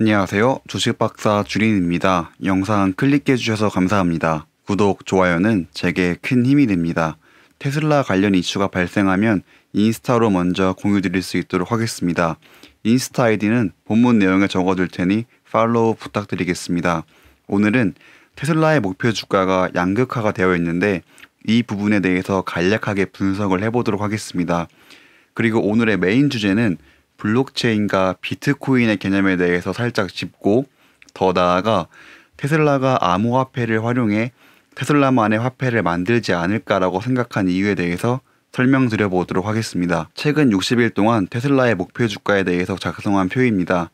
안녕하세요. 주식박사 주린입니다. 영상 클릭해주셔서 감사합니다. 구독, 좋아요는 제게 큰 힘이 됩니다. 테슬라 관련 이슈가 발생하면 인스타로 먼저 공유드릴 수 있도록 하겠습니다. 인스타 아이디는 본문 내용에 적어둘 테니 팔로우 부탁드리겠습니다. 오늘은 테슬라의 목표 주가가 양극화가 되어 있는데 이 부분에 대해서 간략하게 분석을 해보도록 하겠습니다. 그리고 오늘의 메인 주제는 블록체인과 비트코인의 개념에 대해서 살짝 짚고, 더 나아가 테슬라가 암호화폐를 활용해 테슬라만의 화폐를 만들지 않을까라고 생각한 이유에 대해서 설명드려 보도록 하겠습니다. 최근 60일 동안 테슬라의 목표 주가에 대해서 작성한 표입니다.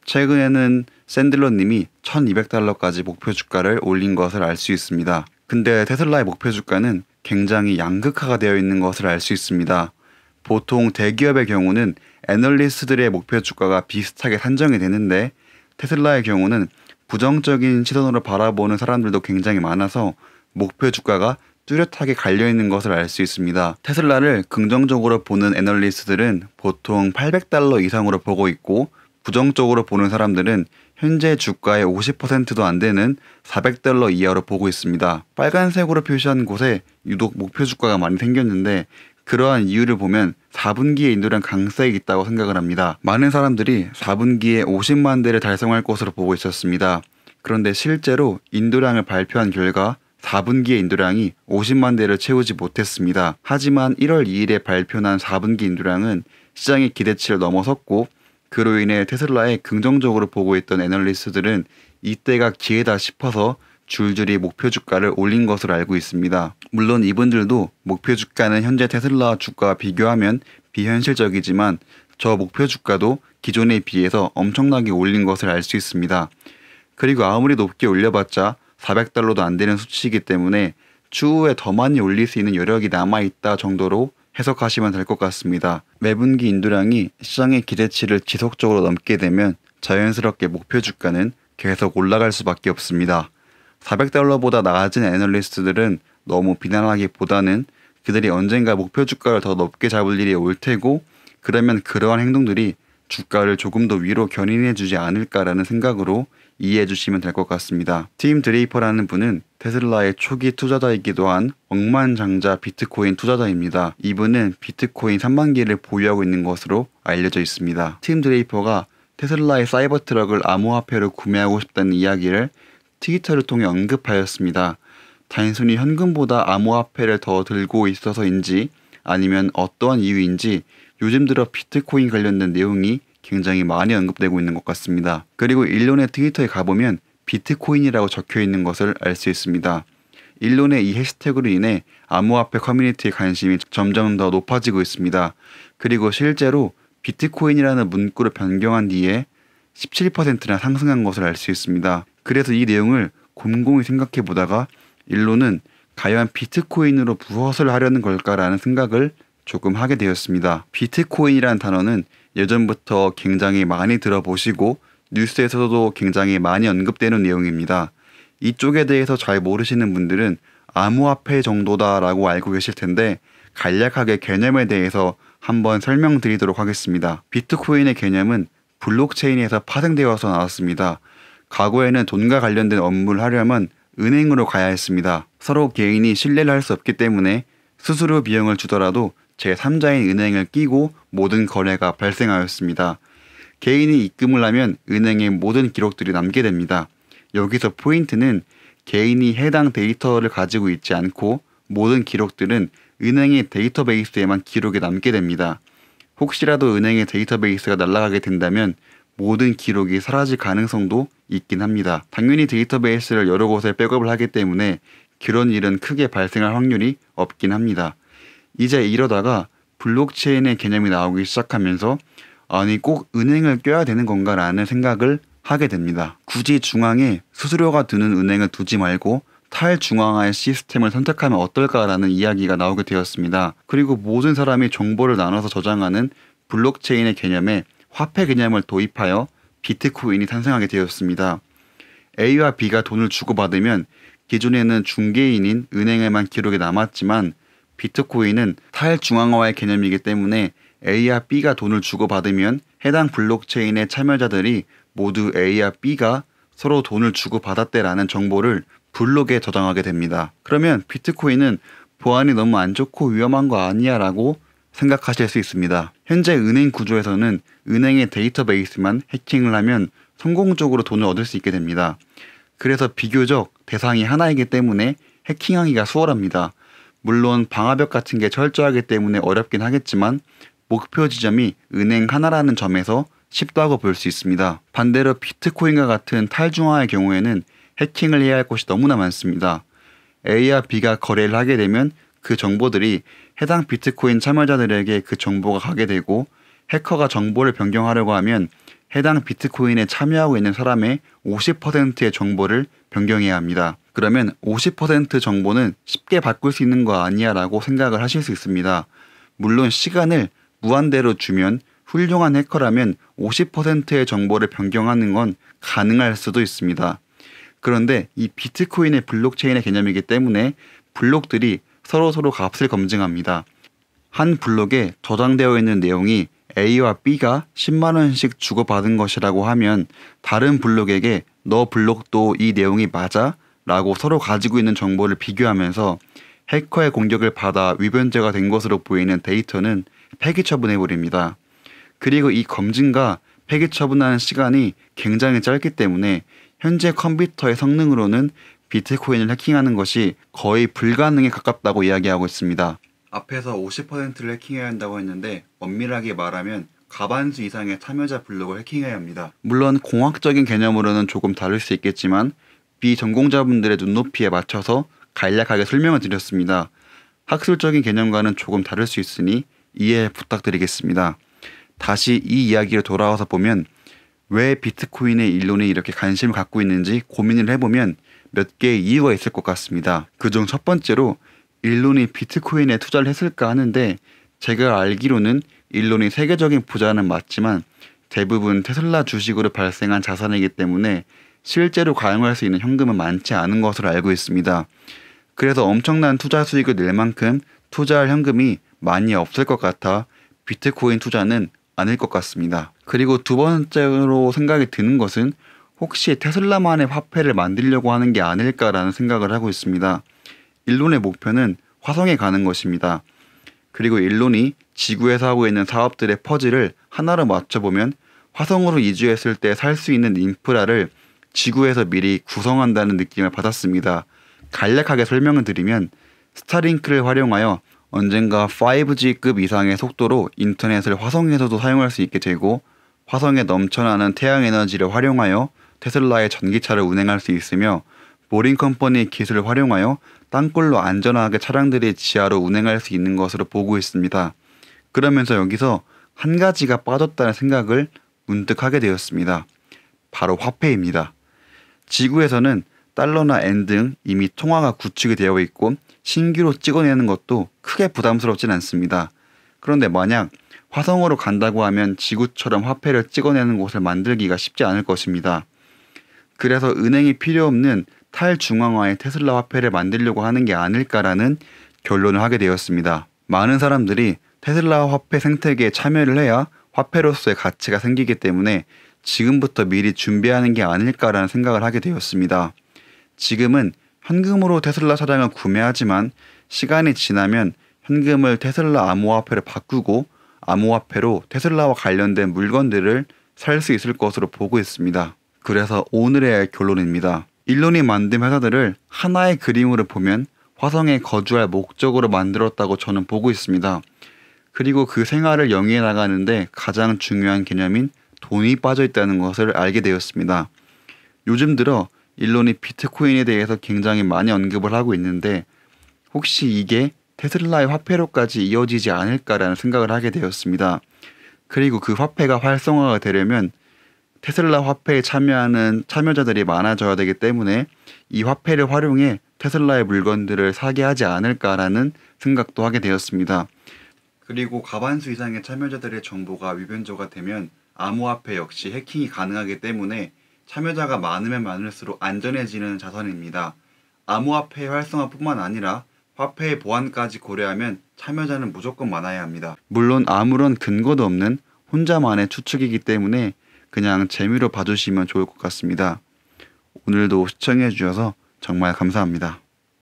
최근에는 샌들러님이 $1200까지 목표 주가를 올린 것을 알 수 있습니다. 근데 테슬라의 목표 주가는 굉장히 양극화가 되어 있는 것을 알 수 있습니다. 보통 대기업의 경우는 애널리스트들의 목표 주가가 비슷하게 산정이 되는데, 테슬라의 경우는 부정적인 시선으로 바라보는 사람들도 굉장히 많아서 목표 주가가 뚜렷하게 갈려있는 것을 알 수 있습니다. 테슬라를 긍정적으로 보는 애널리스트들은 보통 $800 이상으로 보고 있고, 부정적으로 보는 사람들은 현재 주가의 50%도 안 되는 $400 이하로 보고 있습니다. 빨간색으로 표시한 곳에 유독 목표 주가가 많이 생겼는데, 그러한 이유를 보면 4분기에 인도량 강세에 있다고 생각을 합니다. 많은 사람들이 4분기에 50만 대를 달성할 것으로 보고 있었습니다. 그런데 실제로 인도량을 발표한 결과 4분기의 인도량이 50만 대를 채우지 못했습니다. 하지만 1월 2일에 발표한 4분기 인도량은 시장의 기대치를 넘어섰고, 그로 인해 테슬라에 긍정적으로 보고 있던 애널리스트들은 이때가 기회다 싶어서 줄줄이 목표 주가를 올린 것으로 알고 있습니다. 물론 이분들도 목표 주가는 현재 테슬라 주가와 비교하면 비현실적이지만 저 목표 주가도 기존에 비해서 엄청나게 올린 것을 알 수 있습니다. 그리고 아무리 높게 올려봤자 $400도 안 되는 수치이기 때문에 추후에 더 많이 올릴 수 있는 여력이 남아있다 정도로 해석하시면 될 것 같습니다. 매분기 인도량이 시장의 기대치를 지속적으로 넘게 되면 자연스럽게 목표 주가는 계속 올라갈 수밖에 없습니다. $400보다 낮은 애널리스트들은 너무 비난하기보다는 그들이 언젠가 목표 주가를 더 높게 잡을 일이 올 테고, 그러면 그러한 행동들이 주가를 조금 더 위로 견인해 주지 않을까라는 생각으로 이해해 주시면 될 것 같습니다. 팀 드레이퍼라는 분은 테슬라의 초기 투자자이기도 한 억만장자 비트코인 투자자입니다. 이분은 비트코인 3만 개를 보유하고 있는 것으로 알려져 있습니다. 팀 드레이퍼가 테슬라의 사이버 트럭을 암호화폐로 구매하고 싶다는 이야기를 트위터를 통해 언급하였습니다. 단순히 현금보다 암호화폐를 더 들고 있어서인지 아니면 어떠한 이유인지 요즘 들어 비트코인 관련된 내용이 굉장히 많이 언급되고 있는 것 같습니다. 그리고 일론의 트위터에 가보면 비트코인이라고 적혀 있는 것을 알 수 있습니다. 일론의 이 해시태그로 인해 암호화폐 커뮤니티의 관심이 점점 더 높아지고 있습니다. 그리고 실제로 비트코인이라는 문구를 변경한 뒤에 17%나 상승한 것을 알 수 있습니다. 그래서 이 내용을 곰곰이 생각해 보다가 일론은 과연 비트코인으로 무엇을 하려는 걸까라는 생각을 조금 하게 되었습니다. 비트코인이라는 단어는 예전부터 굉장히 많이 들어보시고 뉴스에서도 굉장히 많이 언급되는 내용입니다. 이쪽에 대해서 잘 모르시는 분들은 암호화폐 정도다라고 알고 계실 텐데, 간략하게 개념에 대해서 한번 설명드리도록 하겠습니다. 비트코인의 개념은 블록체인에서 파생되어서 나왔습니다. 과거에는 돈과 관련된 업무를 하려면 은행으로 가야 했습니다. 서로 개인이 신뢰를 할 수 없기 때문에 수수료 비용을 주더라도 제3자인 은행을 끼고 모든 거래가 발생하였습니다. 개인이 입금을 하면 은행의 모든 기록들이 남게 됩니다. 여기서 포인트는 개인이 해당 데이터를 가지고 있지 않고 모든 기록들은 은행의 데이터베이스에만 기록이 남게 됩니다. 혹시라도 은행의 데이터베이스가 날아가게 된다면 모든 기록이 사라질 가능성도 있긴 합니다. 당연히 데이터베이스를 여러 곳에 백업을 하기 때문에 그런 일은 크게 발생할 확률이 없긴 합니다. 이제 이러다가 블록체인의 개념이 나오기 시작하면서 아니 꼭 은행을 껴야 되는 건가 라는 생각을 하게 됩니다. 굳이 중앙에 수수료가 드는 은행을 두지 말고 탈중앙화의 시스템을 선택하면 어떨까라는 이야기가 나오게 되었습니다. 그리고 모든 사람이 정보를 나눠서 저장하는 블록체인의 개념에 화폐 개념을 도입하여 비트코인이 탄생하게 되었습니다. A와 B가 돈을 주고받으면 기존에는 중개인인 은행에만 기록이 남았지만 비트코인은 탈중앙화의 개념이기 때문에 A와 B가 돈을 주고받으면 해당 블록체인의 참여자들이 모두 A와 B가 서로 돈을 주고받았대라는 정보를 블록에 저장하게 됩니다. 그러면 비트코인은 보안이 너무 안 좋고 위험한 거 아니야 라고 생각하실 수 있습니다. 현재 은행 구조에서는 은행의 데이터베이스만 해킹을 하면 성공적으로 돈을 얻을 수 있게 됩니다. 그래서 비교적 대상이 하나이기 때문에 해킹하기가 수월합니다. 물론 방화벽 같은 게 철저하기 때문에 어렵긴 하겠지만 목표 지점이 은행 하나라는 점에서 쉽다고 볼 수 있습니다. 반대로 비트코인과 같은 탈중앙의 경우에는 해킹을 해야 할 곳이 너무나 많습니다. A와 B가 거래를 하게 되면 그 정보들이 해당 비트코인 참여자들에게 그 정보가 가게 되고, 해커가 정보를 변경하려고 하면 해당 비트코인에 참여하고 있는 사람의 50%의 정보를 변경해야 합니다. 그러면 50% 정보는 쉽게 바꿀 수 있는 거 아니야 라고 생각을 하실 수 있습니다. 물론 시간을 무한대로 주면 훌륭한 해커라면 50%의 정보를 변경하는 건 가능할 수도 있습니다. 그런데 이 비트코인의 블록체인의 개념이기 때문에 블록들이 서로 값을 검증합니다. 한 블록에 저장되어 있는 내용이 A와 B가 10만원씩 주고받은 것이라고 하면 다른 블록에게 너 블록도 이 내용이 맞아? 라고 서로 가지고 있는 정보를 비교하면서 해커의 공격을 받아 위변죄가 된 것으로 보이는 데이터는 폐기 처분해버립니다. 그리고 이 검증과 폐기 처분하는 시간이 굉장히 짧기 때문에 현재 컴퓨터의 성능으로는 비트코인을 해킹하는 것이 거의 불가능에 가깝다고 이야기하고 있습니다. 앞에서 50%를 해킹해야 한다고 했는데 엄밀하게 말하면 과반수 이상의 참여자 블록을 해킹해야 합니다. 물론 공학적인 개념으로는 조금 다를 수 있겠지만 비전공자분들의 눈높이에 맞춰서 간략하게 설명을 드렸습니다. 학술적인 개념과는 조금 다를 수 있으니 이해 부탁드리겠습니다. 다시 이 이야기로 돌아와서 보면 왜 비트코인의 일론이 이렇게 관심을 갖고 있는지 고민을 해보면 몇 개의 이유가 있을 것 같습니다. 그중 첫 번째로 일론이 비트코인에 투자를 했을까 하는데, 제가 알기로는 일론이 세계적인 부자는 맞지만 대부분 테슬라 주식으로 발생한 자산이기 때문에 실제로 가용할 수 있는 현금은 많지 않은 것으로 알고 있습니다. 그래서 엄청난 투자 수익을 낼 만큼 투자할 현금이 많이 없을 것 같아 비트코인 투자는 아닐 것 같습니다. 그리고 두 번째로 생각이 드는 것은 혹시 테슬라만의 화폐를 만들려고 하는 게 아닐까라는 생각을 하고 있습니다. 일론의 목표는 화성에 가는 것입니다. 그리고 일론이 지구에서 하고 있는 사업들의 퍼즐을 하나로 맞춰보면 화성으로 이주했을 때 살 수 있는 인프라를 지구에서 미리 구성한다는 느낌을 받았습니다. 간략하게 설명을 드리면 스타링크를 활용하여 언젠가 5G급 이상의 속도로 인터넷을 화성에서도 사용할 수 있게 되고, 화성에 넘쳐나는 태양에너지를 활용하여 테슬라의 전기차를 운행할 수 있으며, 보링컴퍼니의 기술을 활용하여 땅굴로 안전하게 차량들이 지하로 운행할 수 있는 것으로 보고 있습니다. 그러면서 여기서 한 가지가 빠졌다는 생각을 문득 하게 되었습니다. 바로 화폐입니다. 지구에서는 달러나 엔 등 이미 통화가 구축이 되어 있고 신규로 찍어내는 것도 크게 부담스럽진 않습니다. 그런데 만약 화성으로 간다고 하면 지구처럼 화폐를 찍어내는 곳을 만들기가 쉽지 않을 것입니다. 그래서 은행이 필요 없는 탈중앙화의 테슬라 화폐를 만들려고 하는 게 아닐까라는 결론을 하게 되었습니다. 많은 사람들이 테슬라 화폐 생태계에 참여를 해야 화폐로서의 가치가 생기기 때문에 지금부터 미리 준비하는 게 아닐까라는 생각을 하게 되었습니다. 지금은 현금으로 테슬라 차량을 구매하지만 시간이 지나면 현금을 테슬라 암호화폐로 바꾸고 암호화폐로 테슬라와 관련된 물건들을 살 수 있을 것으로 보고 있습니다. 그래서 오늘의 결론입니다. 일론이 만든 회사들을 하나의 그림으로 보면 화성에 거주할 목적으로 만들었다고 저는 보고 있습니다. 그리고 그 생활을 영위해 나가는데 가장 중요한 개념인 돈이 빠져 있다는 것을 알게 되었습니다. 요즘 들어 일론이 비트코인에 대해서 굉장히 많이 언급을 하고 있는데 혹시 이게 테슬라의 화폐로까지 이어지지 않을까라는 생각을 하게 되었습니다. 그리고 그 화폐가 활성화가 되려면 테슬라 화폐에 참여하는 참여자들이 많아져야 되기 때문에 이 화폐를 활용해 테슬라의 물건들을 사게 하지 않을까라는 생각도 하게 되었습니다. 그리고 과반수 이상의 참여자들의 정보가 위변조가 되면 암호화폐 역시 해킹이 가능하기 때문에 참여자가 많으면 많을수록 안전해지는 자산입니다. 암호화폐의 활성화뿐만 아니라 화폐의 보안까지 고려하면 참여자는 무조건 많아야 합니다. 물론 아무런 근거도 없는 혼자만의 추측이기 때문에 그냥 재미로 봐주시면 좋을 것 같습니다. 오늘도 시청해 주셔서 정말 감사합니다.